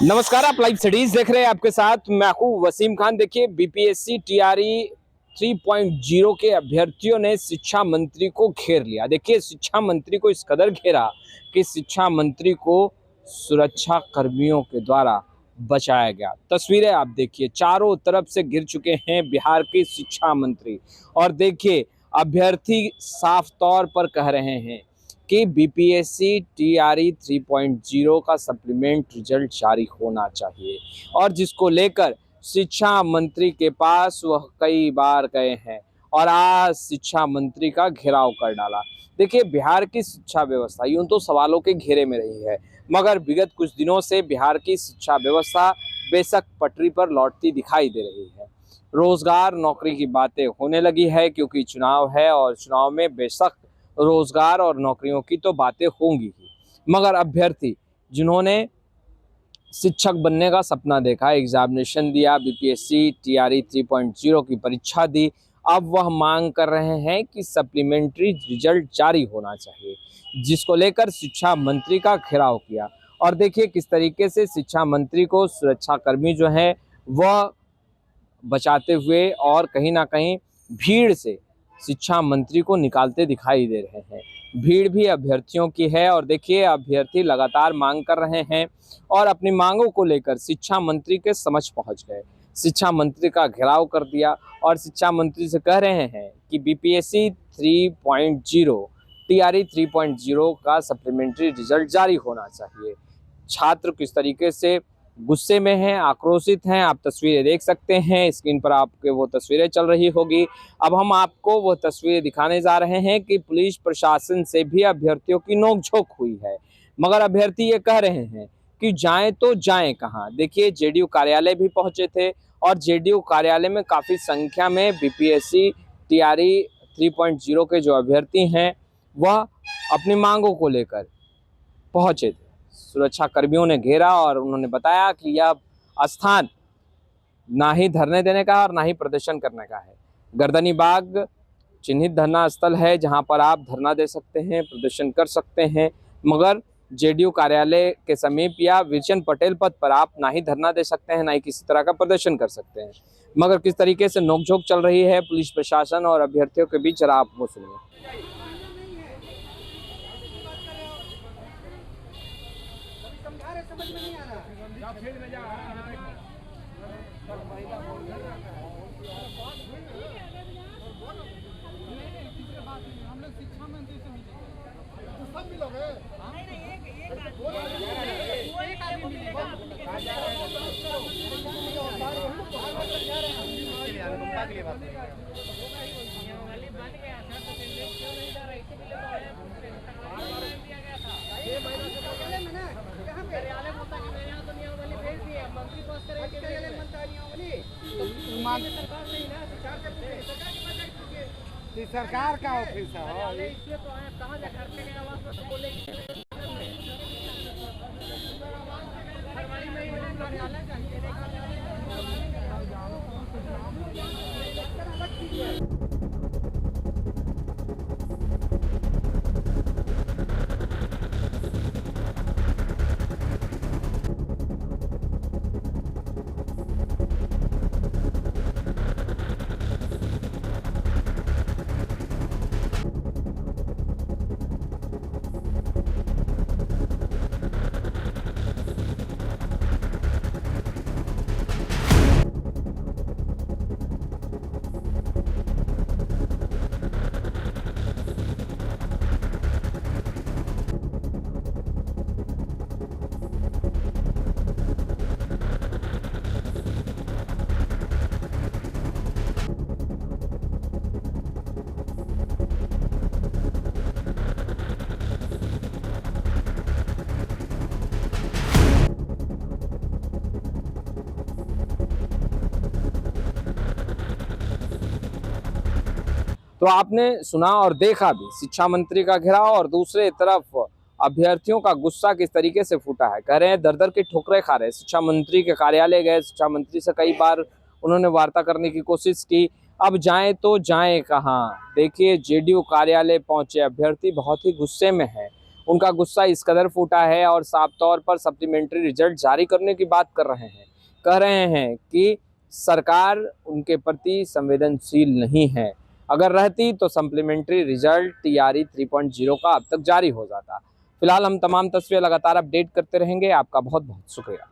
नमस्कार, आप live studies देख रहे हैं। आपके साथ मैं हूं वसीम खान। देखिए, बीपीएससी टीआरई 3.0 के अभ्यर्थियों ने शिक्षा मंत्री को घेर लिया। देखिए, शिक्षा मंत्री को इस कदर घेरा कि शिक्षा मंत्री को सुरक्षा कर्मियों के द्वारा बचाया गया। तस्वीरें आप देखिए, चारों तरफ से घिर चुके हैं बिहार के शिक्षा मंत्री। और देखिए, अभ्यर्थी साफ तौर पर कह रहे हैं कि बीपीएससी टीआरई 3.0 का सप्लीमेंट रिजल्ट जारी होना चाहिए, और जिसको लेकर शिक्षा मंत्री के पास वह कई बार गए हैं और आज शिक्षा मंत्री का घेराव कर डाला। देखिए, बिहार की शिक्षा व्यवस्था यूं तो सवालों के घेरे में रही है, मगर विगत कुछ दिनों से बिहार की शिक्षा व्यवस्था बेशक पटरी पर लौटती दिखाई दे रही है। रोजगार नौकरी की बातें होने लगी है, क्योंकि चुनाव है और चुनाव में बेशक रोजगार और नौकरियों की तो बातें होंगी ही, मगर अभ्यर्थी जिन्होंने शिक्षक बनने का सपना देखा, एग्जामिनेशन दिया, बीपीएससी टीआरई 3.0 की परीक्षा दी, अब वह मांग कर रहे हैं कि सप्लीमेंट्री रिजल्ट जारी होना चाहिए, जिसको लेकर शिक्षा मंत्री का घेराव किया। और देखिए किस तरीके से शिक्षा मंत्री को सुरक्षाकर्मी जो हैं वह बचाते हुए और कहीं ना कहीं भीड़ से शिक्षा मंत्री को निकालते दिखाई दे रहे हैं। भीड़ भी अभ्यर्थियों की है और देखिए, अभ्यर्थी लगातार मांग कर रहे हैं और अपनी मांगों को लेकर शिक्षा मंत्री के समक्ष पहुंच गए। शिक्षा मंत्री का घेराव कर दिया और शिक्षा मंत्री से कह रहे हैं कि बीपीएससी 3.0 टीआरई 3.0 का सप्लीमेंट्री रिजल्ट जारी होना चाहिए। छात्र किस तरीके से गुस्से में हैं, आक्रोशित हैं, आप तस्वीरें देख सकते हैं। स्क्रीन पर आपके वो तस्वीरें चल रही होगी। अब हम आपको वो तस्वीरें दिखाने जा रहे हैं कि पुलिस प्रशासन से भी अभ्यर्थियों की नोकझोंक हुई है, मगर अभ्यर्थी ये कह रहे हैं कि जाएं तो जाएं कहां। देखिए, जेडीयू कार्यालय भी पहुंचे थे और जेडीयू कार्यालय में काफ़ी संख्या में बीपीएससी टीआरई 3.0 के जो अभ्यर्थी हैं वह अपनी मांगों को लेकर पहुंचे थे। सुरक्षा कर्मियों ने घेरा और उन्होंने बताया कि यह स्थान ना ही धरने देने का और ना ही प्रदर्शन करने का है। गर्दनी बाग चिन्हित धरना स्थल है जहां पर आप धरना दे सकते हैं, प्रदर्शन कर सकते हैं, मगर जेडीयू कार्यालय के समीप या विजन पटेल पथ पर आप ना ही धरना दे सकते हैं, ना ही किसी तरह का प्रदर्शन कर सकते हैं। मगर किस तरीके से नोकझोंक चल रही है पुलिस प्रशासन और अभ्यर्थियों के बीच, जरा आप वो सुनिए। समझ में नहीं आ रहा फील्ड में जा हम लोग शिक्षा मंत्री से मिले तो सब मिलोगे। एक आदमी मिलेगा सरकार का ऑफिस है। कहाँ जा घर पे गया आवाज तो बोले तो आपने सुना और देखा भी शिक्षा मंत्री का घेराव, और दूसरे तरफ अभ्यर्थियों का गुस्सा किस तरीके से फूटा है। कह रहे हैं दर दर की ठोकरें खा रहे हैं। शिक्षा मंत्री के कार्यालय गए, शिक्षा मंत्री से कई बार उन्होंने वार्ता करने की कोशिश की, अब जाएं तो जाएं कहां। देखिए, जेडीयू कार्यालय पहुंचे अभ्यर्थी बहुत ही गुस्से में है। उनका गुस्सा इस कदर फूटा है और साफ तौर पर सप्लीमेंट्री रिजल्ट जारी करने की बात कर रहे हैं। कह रहे हैं कि सरकार उनके प्रति संवेदनशील नहीं है। अगर रहती तो सप्लीमेंट्री रिजल्ट टीआरई 3.0 का अब तक जारी हो जाता। फिलहाल हम तमाम तस्वीरें लगातार अपडेट करते रहेंगे। आपका बहुत बहुत शुक्रिया।